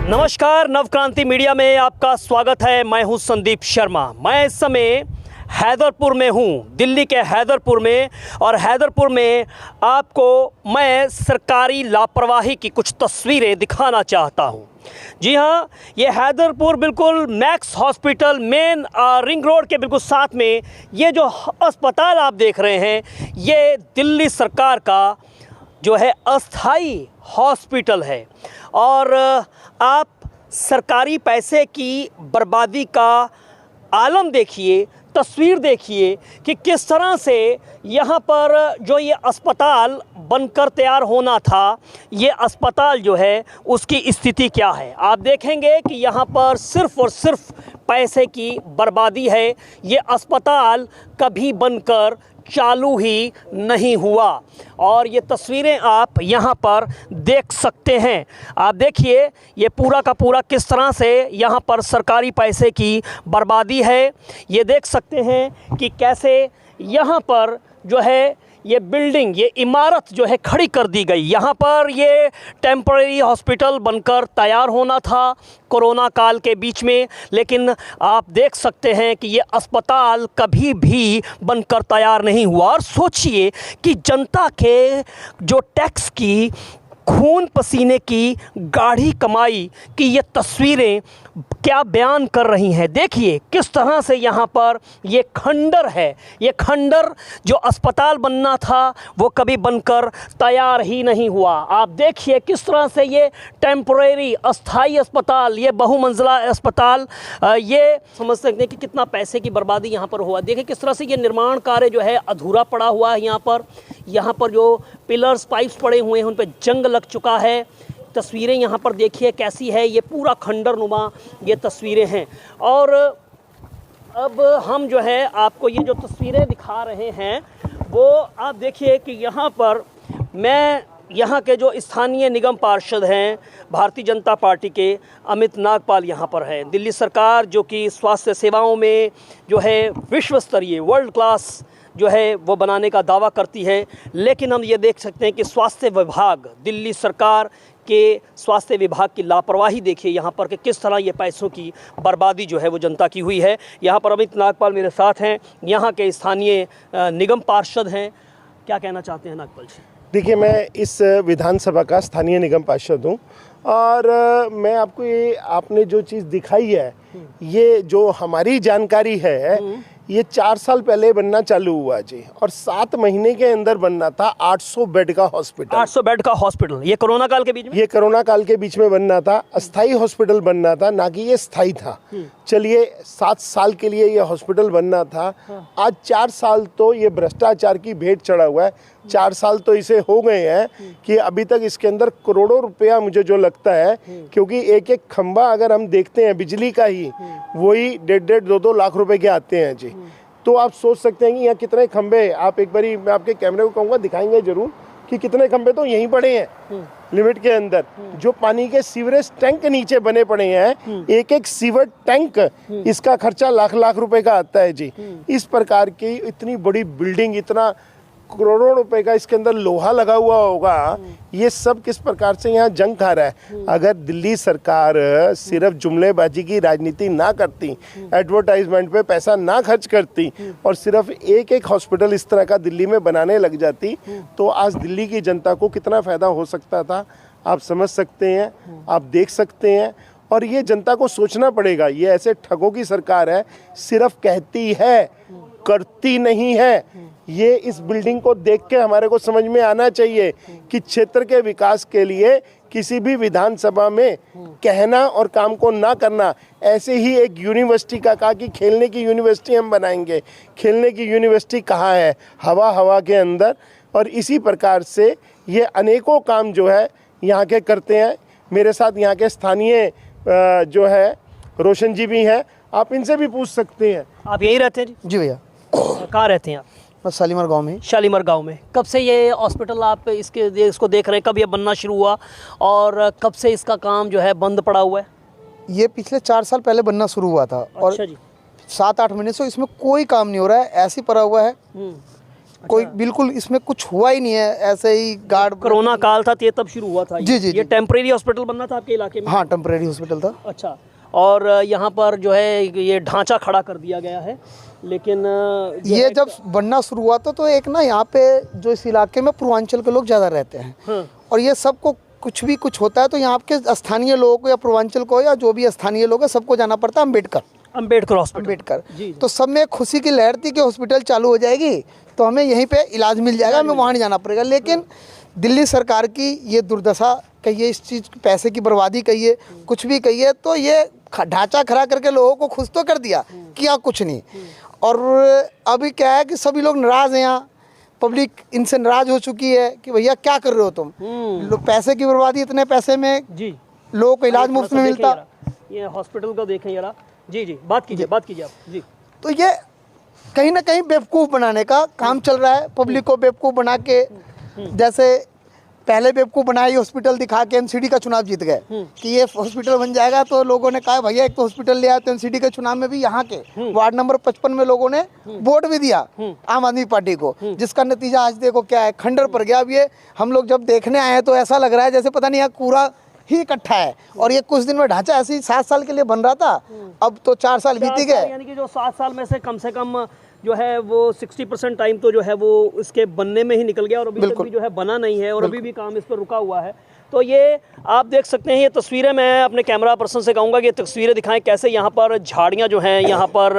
नमस्कार, नवक्रांति मीडिया में आपका स्वागत है। मैं हूं संदीप शर्मा। मैं इस समय हैदरपुर में हूं, दिल्ली के हैदरपुर में। और हैदरपुर में आपको मैं सरकारी लापरवाही की कुछ तस्वीरें दिखाना चाहता हूं। जी हां, ये हैदरपुर बिल्कुल max hospital main ring road के बिल्कुल साथ में ये जो अस्पताल आप देख रहे हैं, ये दिल्ली सरकार का जो है अस्थाई हॉस्पिटल है। और आप सरकारी पैसे की बर्बादी का आलम देखिए, तस्वीर देखिए कि किस तरह से यहाँ पर जो ये अस्पताल बनकर तैयार होना था, ये अस्पताल जो है उसकी स्थिति क्या है। आप देखेंगे कि यहाँ पर सिर्फ़ और सिर्फ पैसे की बर्बादी है। ये अस्पताल कभी बनकर चालू ही नहीं हुआ। और ये तस्वीरें आप यहाँ पर देख सकते हैं। आप देखिए ये पूरा का पूरा किस तरह से यहाँ पर सरकारी पैसे की बर्बादी है। ये देख सकते हैं कि कैसे यहाँ पर जो है ये बिल्डिंग, ये इमारत जो है खड़ी कर दी गई। यहाँ पर ये टेम्परेरी हॉस्पिटल बनकर तैयार होना था कोरोना काल के बीच में, लेकिन आप देख सकते हैं कि ये अस्पताल कभी भी बनकर तैयार नहीं हुआ। और सोचिए कि जनता के जो टैक्स की, खून पसीने की गाढ़ी कमाई की ये तस्वीरें क्या बयान कर रही हैं। देखिए किस तरह से यहाँ पर ये खंडर है। ये खंडर जो अस्पताल बनना था वो कभी बनकर तैयार ही नहीं हुआ। आप देखिए किस तरह से ये टेम्परेरी अस्थाई अस्पताल, ये बहुमंजिला अस्पताल, ये समझ सकते हैं कि कितना पैसे की बर्बादी यहाँ पर हुआ। देखिए किस तरह से ये निर्माण कार्य जो है अधूरा पड़ा हुआ है। यहाँ पर जो पिलर्स, पाइप्स पड़े हुए हैं उन पर जंग लग चुका है। तस्वीरें यहाँ पर देखिए कैसी है, ये पूरा खंडर नुमा ये तस्वीरें हैं। और अब हम जो है आपको ये जो तस्वीरें दिखा रहे हैं वो आप देखिए कि यहाँ पर मैं यहाँ के जो स्थानीय निगम पार्षद हैं भारतीय जनता पार्टी के अमित नागपाल यहाँ पर हैं। दिल्ली सरकार जो कि स्वास्थ्य सेवाओं में जो है विश्व स्तरीय, वर्ल्ड क्लास जो है वो बनाने का दावा करती है, लेकिन हम ये देख सकते हैं कि स्वास्थ्य विभाग, दिल्ली सरकार के स्वास्थ्य विभाग की लापरवाही देखिए यहाँ पर कि किस तरह ये पैसों की बर्बादी जो है वो जनता की हुई है। यहाँ पर अमित नागपाल मेरे साथ हैं, यहाँ के स्थानीय निगम पार्षद हैं। क्या कहना चाहते हैं नागपाल जी? देखिए, मैं इस विधानसभा का स्थानीय निगम पार्षद हूँ और मैं आपको ये आपने जो चीज़ दिखाई है, ये जो हमारी जानकारी है, ये 4 साल पहले बनना चालू हुआ जी, और 7 महीने के अंदर बनना था 800 बेड का हॉस्पिटल। 800 बेड का हॉस्पिटल ये कोरोना काल के बीच में? ये कोरोना काल के बीच में बनना था, अस्थाई हॉस्पिटल बनना था, ना कि ये स्थाई था। चलिए 7 साल के लिए ये हॉस्पिटल बनना था। आज 4 साल तो ये भ्रष्टाचार की भेंट चढ़ा हुआ है। 4 साल तो इसे हो गए हैं कि अभी तक इसके अंदर करोड़ों रुपया मुझे जो लगता है, क्योंकि एक एक खंबा अगर हम देखते हैं बिजली का ही, वही 1.5 2 लाख रुपए के आते हैं जी। तो आप सोच सकते हैं कि यहाँ कितने खंबे, आप एक बारी मैं आपके कैमरे को कहूँगा दिखाएंगे जरूर कि कितने खंबे तो यहीं पड़े हैं लिमिट के अंदर। जो पानी के सीवरेज टैंक नीचे बने पड़े हैं, एक एक सीवर टैंक, इसका खर्चा लाख लाख रुपए का आता है जी। इस प्रकार की इतनी बड़ी बिल्डिंग, इतना करोड़ों रुपए का इसके अंदर लोहा लगा हुआ होगा, ये सब किस प्रकार से यहाँ जंग खा रहा है। अगर दिल्ली सरकार सिर्फ जुमलेबाजी की राजनीति ना करती, एडवर्टाइजमेंट पे पैसा ना खर्च करती और सिर्फ एक एक हॉस्पिटल इस तरह का दिल्ली में बनाने लग जाती, तो आज दिल्ली की जनता को कितना फायदा हो सकता था आप समझ सकते हैं, आप देख सकते हैं। और ये जनता को सोचना पड़ेगा। ये ऐसे ठगों की सरकार है, सिर्फ कहती है, करती नहीं है। ये इस बिल्डिंग को देख के हमारे को समझ में आना चाहिए कि क्षेत्र के विकास के लिए किसी भी विधानसभा में कहना और काम को ना करना। ऐसे ही एक यूनिवर्सिटी का कहा कि खेलने की यूनिवर्सिटी हम बनाएंगे। खेलने की यूनिवर्सिटी कहाँ है? हवा के अंदर। और इसी प्रकार से ये अनेकों काम जो है यहाँ के करते हैं। मेरे साथ यहाँ के स्थानीय जो है रोशन जी भी हैं, आप इनसे भी पूछ सकते हैं। आप यहीं रहते हैं जी भैया। कहाँ रहते हैं आप? मैं शालीमार गांव में। शालीमार गांव में। कब से ये हॉस्पिटल आप इसको देख रहे हैं? कब ये बनना शुरू हुआ और कब से इसका काम जो है बंद पड़ा हुआ है? ये पिछले 4 साल पहले बनना शुरू हुआ था। अच्छा जी। और 7-8 महीने से इसमें कोई काम नहीं हो रहा है, ऐसे ही पड़ा हुआ है। कोई बिल्कुल इसमें कुछ हुआ ही नहीं है, ऐसे ही गार्ड। कोरोना काल था तो ये तब शुरू हुआ था? जी, जी, ये जी। टेम्परेरी हॉस्पिटल बनना था आपके इलाके में? हाँ, टेम्परेरी हॉस्पिटल था। अच्छा, और यहाँ पर जो है ये ढांचा खड़ा कर दिया गया है, लेकिन ये जब बनना शुरू हुआ था तो एक ना यहाँ पे जो इस इलाके में पूर्वांचल के लोग ज़्यादा रहते हैं। हाँ। और ये सबको कुछ होता है तो यहाँ के स्थानीय लोगों को या पूर्वांचल को या जो भी स्थानीय लोग हैं सबको जाना पड़ता है अम्बेडकर हॉस्पिटल। अम्बेडकर। जी। तो सब में खुशी की लहर थी कि हॉस्पिटल चालू हो जाएगी तो हमें यहीं पे इलाज मिल जाएगा, हमें वहाँ नहीं जाना पड़ेगा। लेकिन दिल्ली सरकार की ये दुर्दशा कहिए, इस चीज़ पैसे की बर्बादी कहिए, कुछ भी कहिए, तो ये ढांचा खड़ा करके लोगों को खुश तो कर दिया, किया कुछ नहीं। और अभी क्या है कि सभी लोग नाराज़ हैं, यहाँ पब्लिक इनसे नाराज़ हो चुकी है कि भैया क्या कर रहे हो तुम, पैसे की बर्बादी, इतने पैसे में जी लोगों को इलाज मुफ्त में मिलता। ये हॉस्पिटल को देखें जरा। जी जी, बात कीजिए आप। जी, तो ये कहीं ना कहीं बेवकूफ़ बनाने का काम चल रहा है, पब्लिक को बेवकूफ़ बना के। जैसे पहले बेवकूफ़ बनाया, हॉस्पिटल दिखा के एमसीडी का चुनाव जीत गए कि ये हॉस्पिटल बन जाएगा, तो लोगों ने कहा भैया एक तो हॉस्पिटल ले आए। तो एमसीडी के चुनाव में भी यहाँ के वार्ड नंबर 55 में लोगों ने वोट भी दिया आम आदमी पार्टी को, जिसका नतीजा आज देखो क्या है, खंडर पड़ गया। अब ये हम लोग जब देखने आए हैं तो ऐसा लग रहा है जैसे पता नहीं यहाँ कूड़ा ही इकट्ठा है। और ये कुछ दिन में ढांचा ऐसे ही 7 साल के लिए बन रहा था, अब तो 4 साल बीत गए। यानी कि जो 7 साल में से कम जो है वो 60% टाइम तो जो है वो इसके बनने में ही निकल गया, और अभी तक भी जो है बना नहीं है, और अभी भी काम इस पर रुका हुआ है। तो ये आप देख सकते हैं, ये तस्वीरें मैं अपने कैमरा पर्सन से कहूँगा कि ये तस्वीरें दिखाएं कैसे यहाँ पर झाड़ियाँ जो हैं यहाँ पर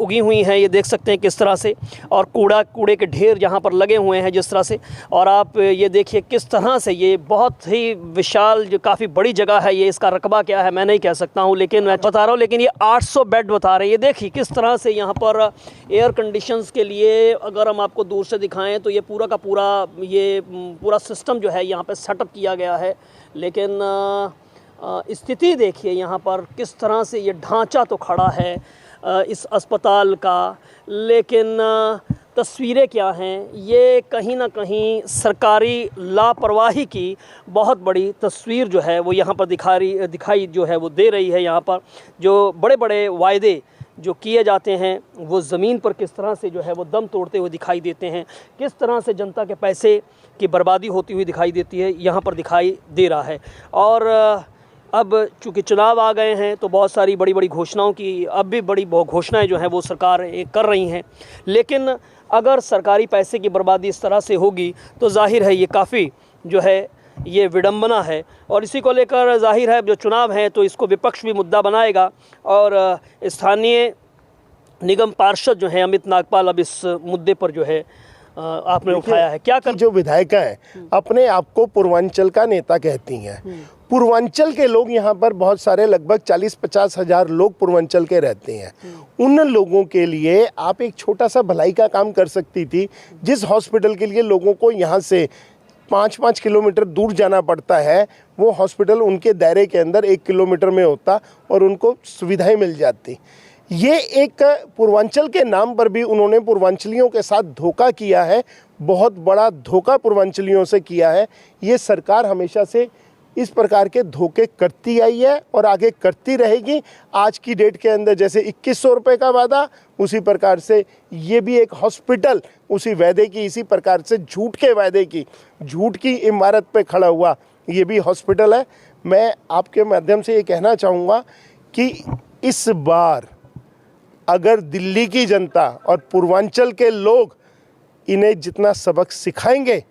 उगी हुई हैं, ये देख सकते हैं किस तरह से, और कूड़े के ढेर यहाँ पर लगे हुए हैं जिस तरह से। और आप ये देखिए किस तरह से ये बहुत ही विशाल, जो काफ़ी बड़ी जगह है, ये इसका रकबा क्या है मैं नहीं कह सकता हूँ, लेकिन मैं बता रहा हूँ, लेकिन ये 800 बेड बता रहे हैं। ये देखिए किस तरह से यहाँ पर एयर कंडीशंस के लिए, अगर हम आपको दूर से दिखाएँ तो ये पूरा का पूरा ये पूरा सिस्टम जो है यहाँ पर सेटअप किया गया है। लेकिन स्थिति देखिए यहाँ पर किस तरह से ये ढांचा तो खड़ा है इस अस्पताल का, लेकिन तस्वीरें क्या हैं, ये कहीं ना कहीं सरकारी लापरवाही की बहुत बड़ी तस्वीर जो है वो यहाँ पर दिखाई जो है वो दे रही है। यहाँ पर जो बड़े बड़े वायदे जो किए जाते हैं वो ज़मीन पर किस तरह से जो है वो दम तोड़ते हुए दिखाई देते हैं, किस तरह से जनता के पैसे की बर्बादी होती हुई दिखाई देती है, यहाँ पर दिखाई दे रहा है। और अब चूँकि चुनाव आ गए हैं तो बहुत सारी बड़ी बड़ी घोषणाओं की, अब भी बड़ी घोषणाएं जो हैं वो सरकार कर रही हैं, लेकिन अगर सरकारी पैसे की बर्बादी इस तरह से होगी तो जाहिर है ये काफ़ी जो है ये विडंबना है। और इसी को लेकर जाहिर है जो चुनाव है तो इसको विपक्ष भी मुद्दा बनाएगा, और स्थानीय निगम पार्षद जो हैं अमित नागपाल अब इस मुद्दे पर जो है आपने उठाया है। क्या कर जो विधायिका है अपने आप को पूर्वांचल का नेता कहती हैं। पूर्वांचल के लोग यहाँ पर बहुत सारे, लगभग 40-50 हज़ार लोग पूर्वांचल के रहते हैं। उन लोगों के लिए आप एक छोटा सा भलाई का काम कर सकती थी। जिस हॉस्पिटल के लिए लोगों को यहाँ से 5-5 किलोमीटर दूर जाना पड़ता है, वो हॉस्पिटल उनके दायरे के अंदर 1 किलोमीटर में होता और उनको सुविधाएं मिल जाती। ये एक पूर्वांचल के नाम पर भी उन्होंने पूर्वांचलियों के साथ धोखा किया है, बहुत बड़ा धोखा पूर्वांचलियों से किया है। ये सरकार हमेशा से इस प्रकार के धोखे करती आई है और आगे करती रहेगी। आज की डेट के अंदर जैसे 2100 रुपये का वादा, उसी प्रकार से ये भी एक हॉस्पिटल उसी वादे की, इसी प्रकार से झूठ के वादे की, झूठ की इमारत पे खड़ा हुआ ये भी हॉस्पिटल है। मैं आपके माध्यम से ये कहना चाहूँगा कि इस बार अगर दिल्ली की जनता और पूर्वांचल के लोग इन्हें जितना सबक सिखाएंगे,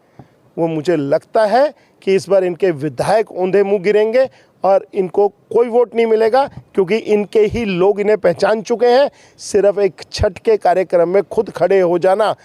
वो मुझे लगता है कि इस बार इनके विधायक औंधे मुंह गिरेंगे और इनको कोई वोट नहीं मिलेगा, क्योंकि इनके ही लोग इन्हें पहचान चुके हैं। सिर्फ एक छठ के कार्यक्रम में खुद खड़े हो जाना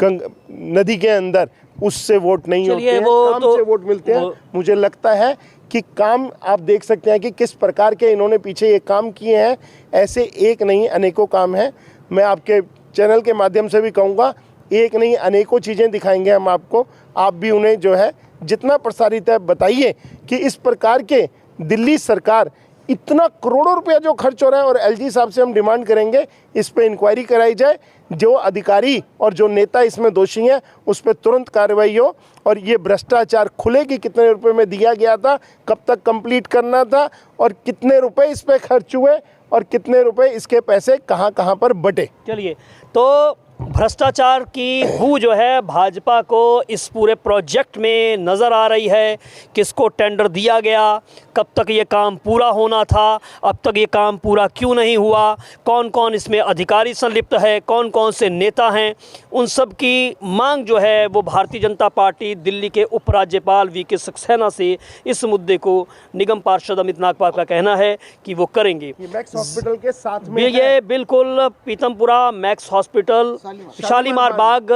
नदी के अंदर, उससे वोट नहीं होते हैं, काम से वोट मिलते हैं। मुझे लगता है कि काम आप देख सकते हैं कि किस प्रकार के इन्होंने पीछे ये काम किए हैं। ऐसे एक नहीं अनेकों काम हैं। मैं आपके चैनल के माध्यम से भी कहूँगा, एक नहीं अनेकों चीज़ें दिखाएंगे हम आपको। आप भी उन्हें जो है जितना प्रसारित है बताइए कि इस प्रकार के दिल्ली सरकार इतना करोड़ों रुपया जो खर्च हो रहा है, और एलजी साहब से हम डिमांड करेंगे इस पे इंक्वायरी कराई जाए। जो अधिकारी और जो नेता इसमें दोषी हैं उस पर तुरंत कार्रवाई हो, और ये भ्रष्टाचार खुले कि कितने रुपए में दिया गया था, कब तक कंप्लीट करना था, और कितने रुपए इस पे खर्च हुए, और कितने रुपए इसके पैसे कहाँ कहाँ पर बटे। चलिए, तो भ्रष्टाचार की बू जो है भाजपा को इस पूरे प्रोजेक्ट में नज़र आ रही है। किसको टेंडर दिया गया, कब तक ये काम पूरा होना था, अब तक ये काम पूरा क्यों नहीं हुआ, कौन कौन इसमें अधिकारी संलिप्त है, कौन कौन से नेता हैं, उन सब की मांग जो है वो भारतीय जनता पार्टी दिल्ली के उपराज्यपाल वी.के. सक्सेना से इस मुद्दे को निगम पार्षद अमित नागपाल का कहना है कि वो करेंगे। ये मैक्स हॉस्पिटल के साथ में ये बिल्कुल पीतमपुरा मैक्स हॉस्पिटल, शालीमार बाग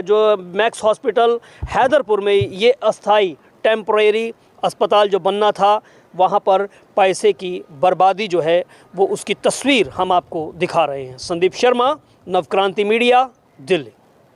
जो मैक्स हॉस्पिटल हैदरपुर में ये अस्थाई टेम्परेरी अस्पताल जो बनना था, वहाँ पर पैसे की बर्बादी जो है वो उसकी तस्वीर हम आपको दिखा रहे हैं। संदीप शर्मा, नवक्रांति मीडिया, दिल्ली।